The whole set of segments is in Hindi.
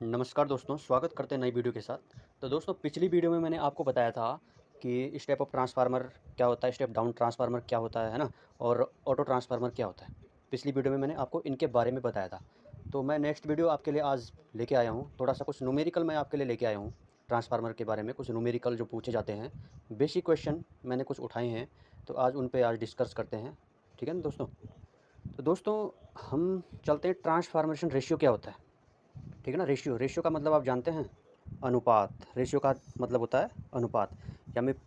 नमस्कार दोस्तों, स्वागत करते हैं नई वीडियो के साथ। तो दोस्तों, पिछली वीडियो में मैंने आपको बताया था कि स्टेप अप ट्रांसफार्मर क्या होता है, स्टेप डाउन ट्रांसफार्मर क्या होता है ना? और ऑटो ट्रांसफार्मर क्या होता है। पिछली वीडियो में मैंने आपको इनके बारे में बताया था। तो मैं नेक्स्ट वीडियो आपके लिए आज लेके आया हूँ। थोड़ा-सा कुछ न्यूमेरिकल मैं आपके लिए लेके आया हूँ। ट्रांसफार्मर के बारे में कुछ न्यूमेरिकल जो पूछे जाते हैं, बेसिक क्वेश्चन मैंने कुछ उठाए हैं, तो आज उन पे आज डिस्कस करते हैं। ठीक है ना दोस्तों? तो दोस्तों, हम चलते हैं ट्रांसफॉर्मेशन रेशियो क्या होता है? ठीक है ना। रेशियो का मतलब आप जानते हैं, अनुपात। रेशियो का मतलब होता है अनुपात।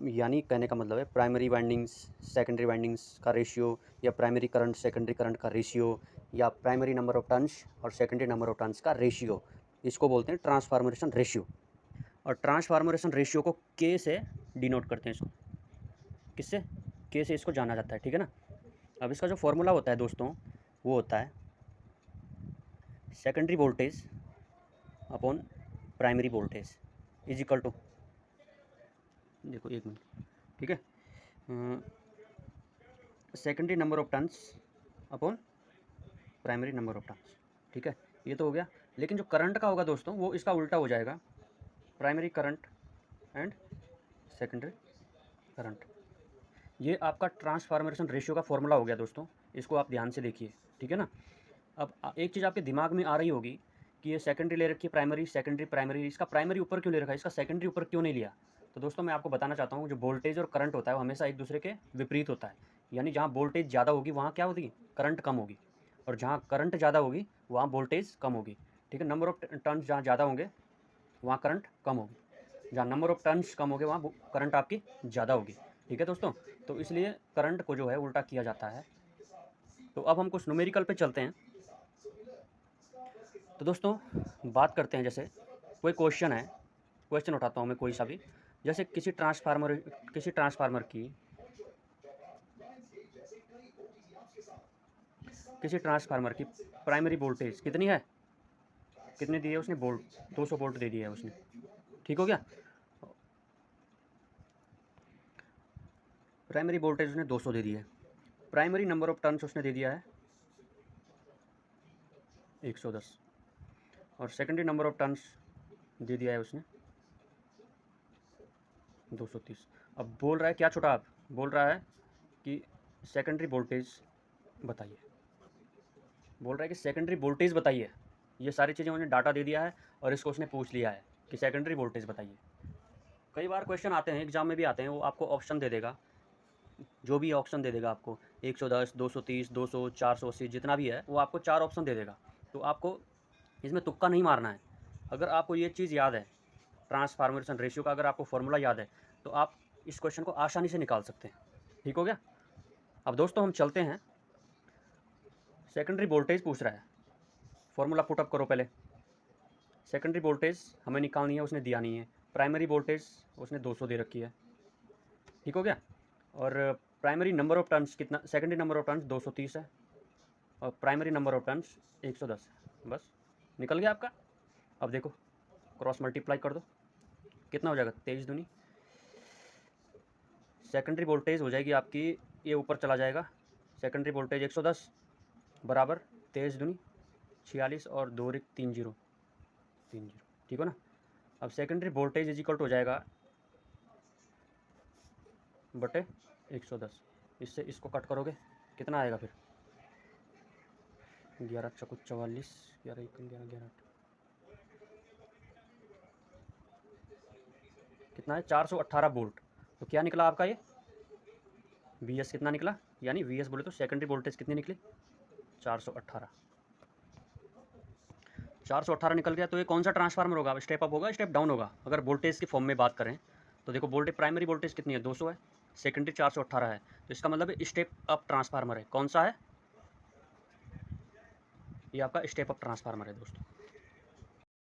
यानी कहने का मतलब है प्राइमरी वाइंडिंग्स सेकेंडरी वाइंडिंग्स का रेशियो, या प्राइमरी करंट सेकेंडरी करंट का रेशियो, या प्राइमरी नंबर ऑफ टर्न्स और सेकेंडरी नंबर ऑफ टर्न्स का रेशियो। इसको बोलते हैं ट्रांसफॉर्मेशन रेशियो। और ट्रांसफॉर्मेशन रेशियो को के से डिनोट करते हैं। इसको किससे? के से इसको जाना जाता है। ठीक है ना। अब इसका जो फॉर्मूला होता है दोस्तों, वो होता है secondary voltage upon primary voltage is equal to, देखो एक मिनट, ठीक है, secondary number of turns upon primary number of turns. ठीक है, ये तो हो गया। लेकिन जो करंट का होगा दोस्तों, वो इसका उल्टा हो जाएगा, primary current and secondary current. ये आपका ट्रांसफॉर्मेशन रेशियो का फॉर्मूला हो गया दोस्तों। इसको आप ध्यान से देखिए। ठीक है ना। अब एक चीज़ आपके दिमाग में आ रही होगी कि ये सेकेंडरी ले रखी है, प्राइमरी सेकेंडरी प्राइमरी, इसका प्राइमरी ऊपर क्यों ले रखा है, इसका सेकेंडरी ऊपर क्यों नहीं लिया? तो दोस्तों, मैं आपको बताना चाहता हूँ, जो वोल्टेज और करंट होता है वो हमेशा एक दूसरे के विपरीत होता है। यानी जहाँ वोल्टेज ज़्यादा होगी वहाँ क्या होगी, करंट कम होगी। और जहाँ करंट ज़्यादा होगी वहाँ वोल्टेज कम होगी। ठीक है, नंबर ऑफ टर्न्स जहाँ ज़्यादा होंगे वहाँ करंट कम होगी, जहाँ नंबर ऑफ टर्न्स कम होंगे वहाँ करंट आपकी ज़्यादा होगी। ठीक है दोस्तों, तो इसलिए करंट को जो है उल्टा किया जाता है। तो अब हम कुछ न्यूमेरिकल पे चलते हैं। तो दोस्तों, बात करते हैं, जैसे कोई क्वेश्चन है, क्वेश्चन उठाता हूँ मैं कोई सा भी। जैसे किसी ट्रांसफार्मर की प्राइमरी वोल्टेज कितनी है, कितनी दी है उसने, वोल्ट 200 वोल्ट दे दिया है उसने। ठीक हो गया। प्राइमरी वोल्टेज उसने 200 दे दी है। प्राइमरी नंबर ऑफ टर्न्स उसने दे दिया है 110, और सेकेंडरी नंबर ऑफ टर्न्स दे दिया है उसने 230। अब बोल रहा है क्या छोटा, आप बोल रहा है कि सेकेंडरी वोल्टेज बताइए, बोल रहा है कि सेकेंडरी वोल्टेज बताइए। ये सारी चीज़ें उन्हें डाटा दे दिया है और इसको उसने पूछ लिया है कि सेकेंडरी वोल्टेज बताइए। कई बार क्वेश्चन आते हैं, एग्जाम में भी आते हैं, वो आपको ऑप्शन दे देगा, जो भी ऑप्शन दे देगा आपको 110, 230, 200, 480, जितना भी है वो आपको 4 ऑप्शन दे देगा। तो आपको इसमें तुक्का नहीं मारना है। अगर आपको ये चीज़ याद है, ट्रांसफॉर्मेशन रेशियो का अगर आपको फॉर्मूला याद है, तो आप इस क्वेश्चन को आसानी से निकाल सकते हैं। ठीक हो गया। अब दोस्तों, हम चलते हैं, सेकेंडरी वोल्टेज पूछ रहा है, फॉर्मूला पुटअप करो पहले। सेकेंडरी वोल्टेज हमें निकालनी है, उसने दिया नहीं है। प्राइमरी वोल्टेज उसने 200 दे रखी है। ठीक हो गया। और प्राइमरी नंबर ऑफ टर्न्स कितना, सेकेंडरी नंबर ऑफ टर्न्स 230 है, और प्राइमरी नंबर ऑफ टर्न्स 110 है। बस निकल गया आपका। अब देखो, क्रॉस मल्टीप्लाई कर दो, कितना हो जाएगा, 23 दूनी, सेकेंडरी वोल्टेज हो जाएगी आपकी, ये ऊपर चला जाएगा, सेकेंडरी वोल्टेज 110 बराबर 23 दूनी 46, और 2 रिक 3 जीरो 3 जीरो। ठीक हो ना। अब secondary voltage is equal to हो जाएगा बटे 110। इससे इसको कट करोगे कितना आएगा फिर, 11 चौको 44, 11 1 11 11 कितना है, 418 वोल्ट। तो क्या निकला आपका ये वी एस, कितना निकला, यानी वी एस बोले तो सेकेंडरी वोल्टेज कितनी निकली, 418। 418 निकल गया। तो ये कौन सा ट्रांसफार्मर होगा, स्टेप अप होगा स्टेप डाउन होगा? अगर वोल्टेज की फॉर्म में बात करें तो देखो, वोल्टेज प्राइमरी वोल्टेज कितनी है, 200 है, सेकेंडरी 418 है, तो इसका मतलब है स्टेप अप ट्रांसफार्मर है। कौन सा है, ये आपका स्टेप अप ट्रांसफार्मर है दोस्तों।